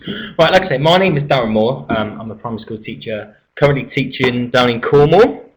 Right, like I say, my name is Darren Moore. I'm a primary school teacher, currently teaching down in Cornwall,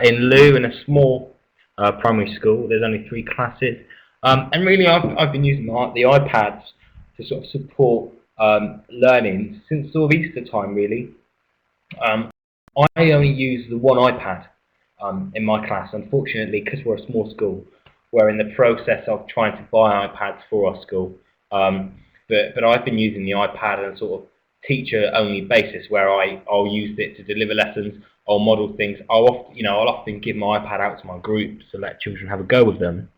in Loo, in a small primary school. There's only 3 classes. And really, I've been using the iPads to sort of support learning since sort of Easter time, really. Um, I only use the one iPad in my class. Unfortunately, because we're a small school, we're in the process of trying to buy iPads for our school. Um, but I've been using the iPad on a sort of teacher-only basis, where I'll use it to deliver lessons. I'll model things. I'll often give my iPad out to my group to let children have a go with them,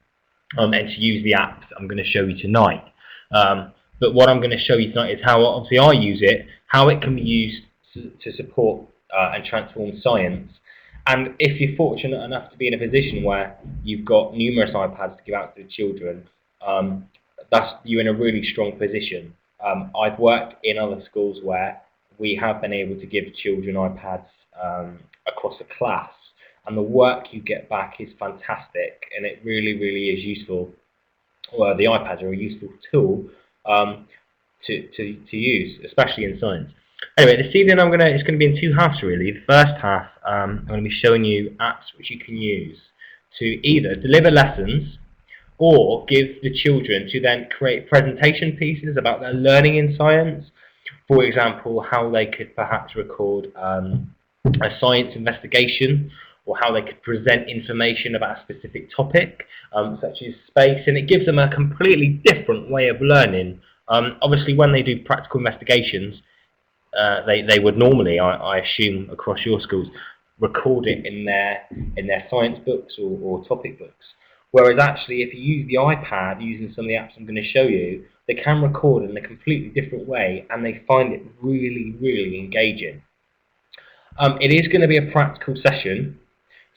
and to use the apps I'm going to show you tonight. But what I'm going to show you tonight is how obviously I use it, how it can be used to support and transform science. And if you're fortunate enough to be in a position where you've got numerous iPads to give out to the children, you're in a really strong position. I've worked in other schools where we have been able to give children iPads across a class, and the work you get back is fantastic, and it really, really is useful. Well, the iPads are a useful tool to use, especially in science. Anyway, this evening it's going to be in 2 halves really. The first half, I'm going to be showing you apps which you can use to either deliver lessons or give the children to then create presentation pieces about their learning in science. For example, how they could perhaps record a science investigation, or how they could present information about a specific topic, such as space, and it gives them a completely different way of learning. Obviously, when they do practical investigations, they would normally, I assume, across your schools, record it in their science books or topic books. Whereas actually, if you use the iPad using some of the apps I'm going to show you, they can record in a completely different way, and they find it really, really engaging. It is going to be a practical session,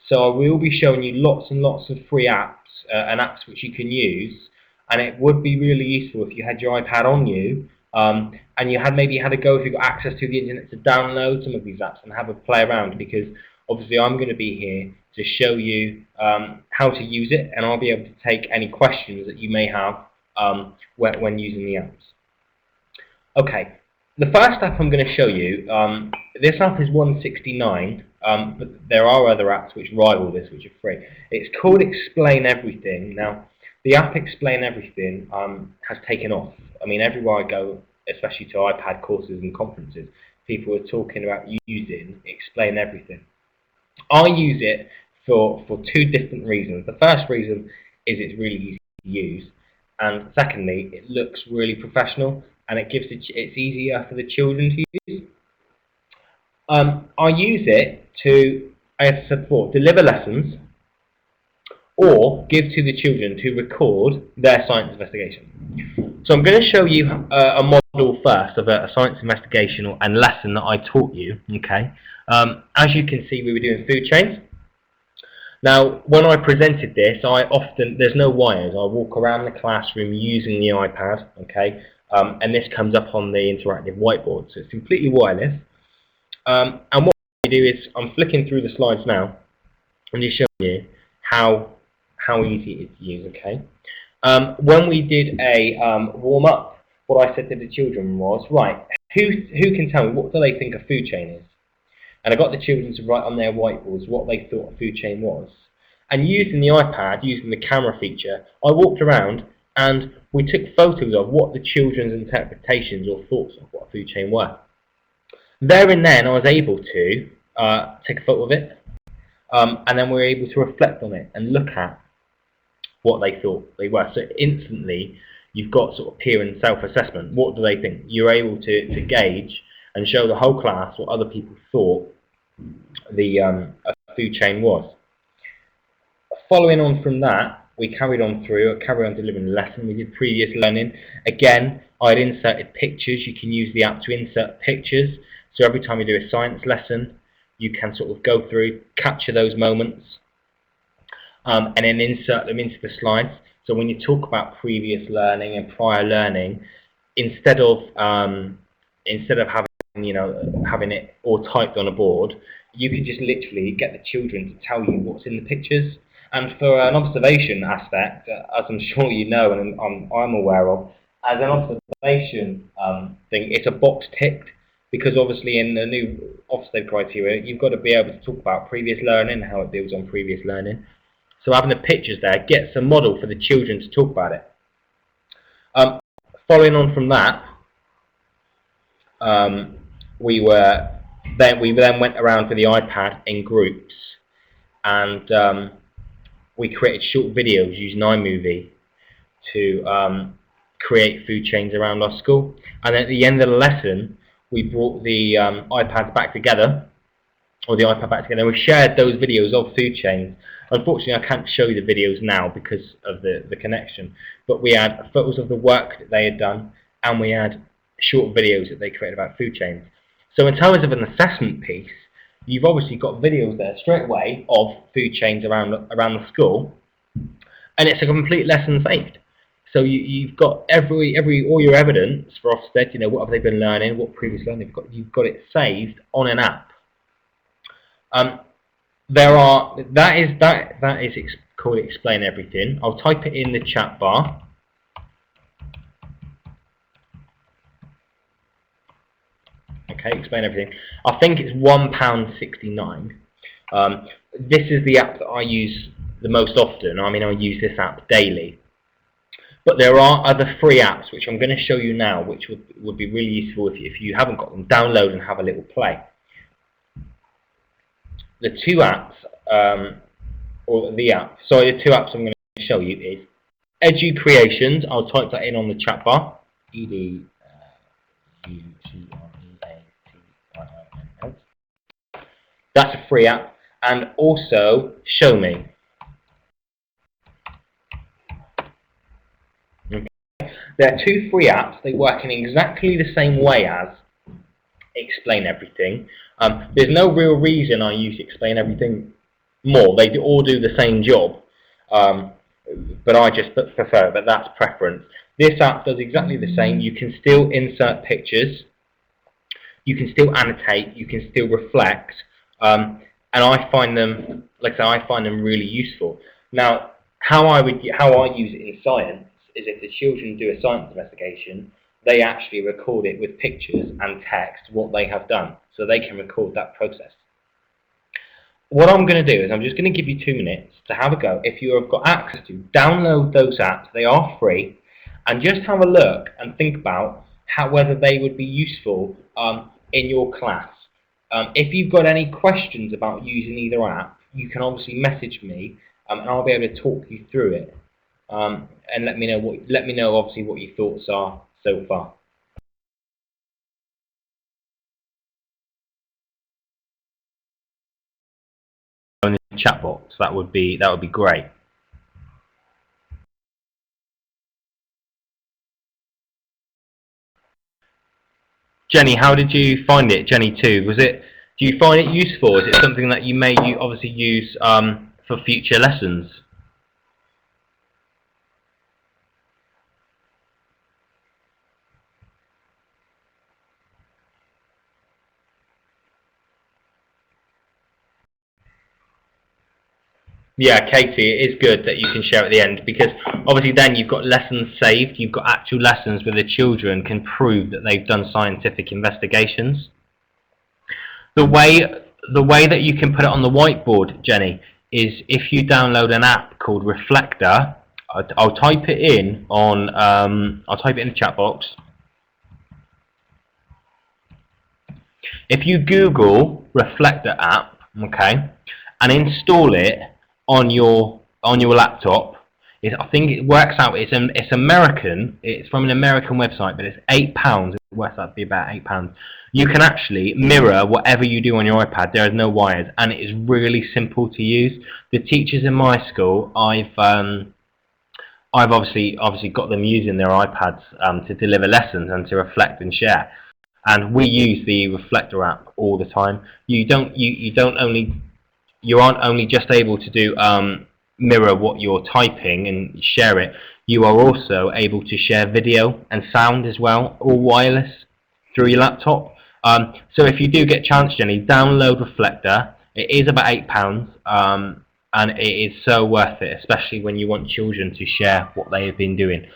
so I will be showing you lots and lots of free apps and apps which you can use, and it would be really useful if you had your iPad on you, and you had maybe had a go if you've got access to the internet to download some of these apps and have a play around, because obviously I'm going to be here to show you how to use it, and I'll be able to take any questions that you may have when using the apps. Okay, the first app I'm going to show you, this app is 169, but there are other apps which rival this, which are free. It's called Explain Everything. Now, the app Explain Everything has taken off. I mean, everywhere I go, especially to iPad courses and conferences, people are talking about using Explain Everything. I use it for 2 different reasons. The first reason is it's really easy to use, and secondly, it looks really professional, and it's easier for the children to use. I use it to, as I said before, deliver lessons or give to the children to record their science investigation. So I'm going to show you a model first of a science investigation and lesson that I taught you. Okay. As you can see, we were doing food chains. Now, when I presented this, there's no wires. I walk around the classroom using the iPad, okay, and this comes up on the interactive whiteboard, so it's completely wireless. And what I do is I'm flicking through the slides now and just showing you how easy it is to use, okay. When we did a warm-up, what I said to the children was, right, who can tell me what do they think a food chain is? And I got the children to write on their whiteboards what they thought a food chain was. And using the iPad, using the camera feature, I walked around and we took photos of what the children's interpretations or thoughts of what a food chain were. There and then I was able to take a photo of it, and then we were able to reflect on it and look at what they thought they were. So instantly you've got sort of peer and self-assessment. What do they think? You're able to gauge and show the whole class what other people thought the food chain was. Following on from that, we carried on delivering the lesson. We did previous learning. Again, I'd inserted pictures. You can use the app to insert pictures. So every time you do a science lesson, you can sort of go through, capture those moments, and then insert them into the slides. So when you talk about previous learning and prior learning, instead of having it all typed on a board, you can just literally get the children to tell you what's in the pictures. And for an observation aspect, as I'm sure you know and I'm aware of, as an observation thing, it's a box ticked, because obviously in the new Ofsted criteria, you've got to be able to talk about previous learning and how it builds on previous learning. So having the pictures there gets a model for the children to talk about it. Following on from that, we then went around for the iPad in groups, and we created short videos using iMovie to create food chains around our school. And at the end of the lesson, we brought the iPads back together, or the iPad back together, and we shared those videos of food chains. Unfortunately, I can't show you the videos now because of the connection, but we had photos of the work that they had done, and we had short videos that they created about food chains. So in terms of an assessment piece, you've obviously got videos there straight away of food chains around the school, and it's a complete lesson saved. So you've got all your evidence for Ofsted. You know, what have they been learning, what previous learning you've got it saved on an app. That is called Explain Everything. I'll type it in the chat bar. Okay, Explain Everything. I think it's £1.69. This is the app that I use the most often. I mean, I use this app daily. But there are other free apps which I'm going to show you now, which would be really useful if you haven't got them. Download and have a little play. The two apps, the two apps I'm going to show you is Edu Creations. I'll type that in on the chat bar. That's a free app. And also Show Me. Okay. There are two free apps. They work in exactly the same way as Explain Everything. There's no real reason I use Explain Everything more. They all do the same job, but I just prefer it, but that's preference. This app does exactly the same. You can still insert pictures, you can still annotate, you can still reflect, and I find them, like I say, I find them really useful. Now, how I use it in science is if the children do a science investigation, they actually record it with pictures and text what they have done, so they can record that process. What I'm going to do is I'm just going to give you 2 minutes to have a go. If you have got access to, download those apps. They are free, and just have a look and think about whether they would be useful in your class. If you've got any questions about using either app, you can obviously message me, and I'll be able to talk you through it. And let me know obviously what your thoughts are so far. In the chat box, that would be great. Jenny, how did you find it? Jenny 2, do you find it useful? Is it something that you may obviously use for future lessons? Yeah, Katie, it is good that you can share at the end, because obviously then you've got lessons saved, you've got actual lessons where the children can prove that they've done scientific investigations. The way that you can put it on the whiteboard, Jenny, is if you download an app called Reflector. I'll type it in on I'll type it in the chat box. If you Google Reflector app, okay, and install it on your laptop, I think it works out. It's American. It's from an American website, but it's £8. It works out to be about £8. You can actually mirror whatever you do on your iPad. There is no wires, and it is really simple to use. The teachers in my school, I've obviously got them using their iPads to deliver lessons and to reflect and share. And we use the Reflector app all the time. You aren't only just able to do mirror what you're typing and share it. You are also able to share video and sound as well, all wireless through your laptop. So if you do get a chance, Jenny, download Reflector. It is about £8, and it is so worth it, especially when you want children to share what they have been doing.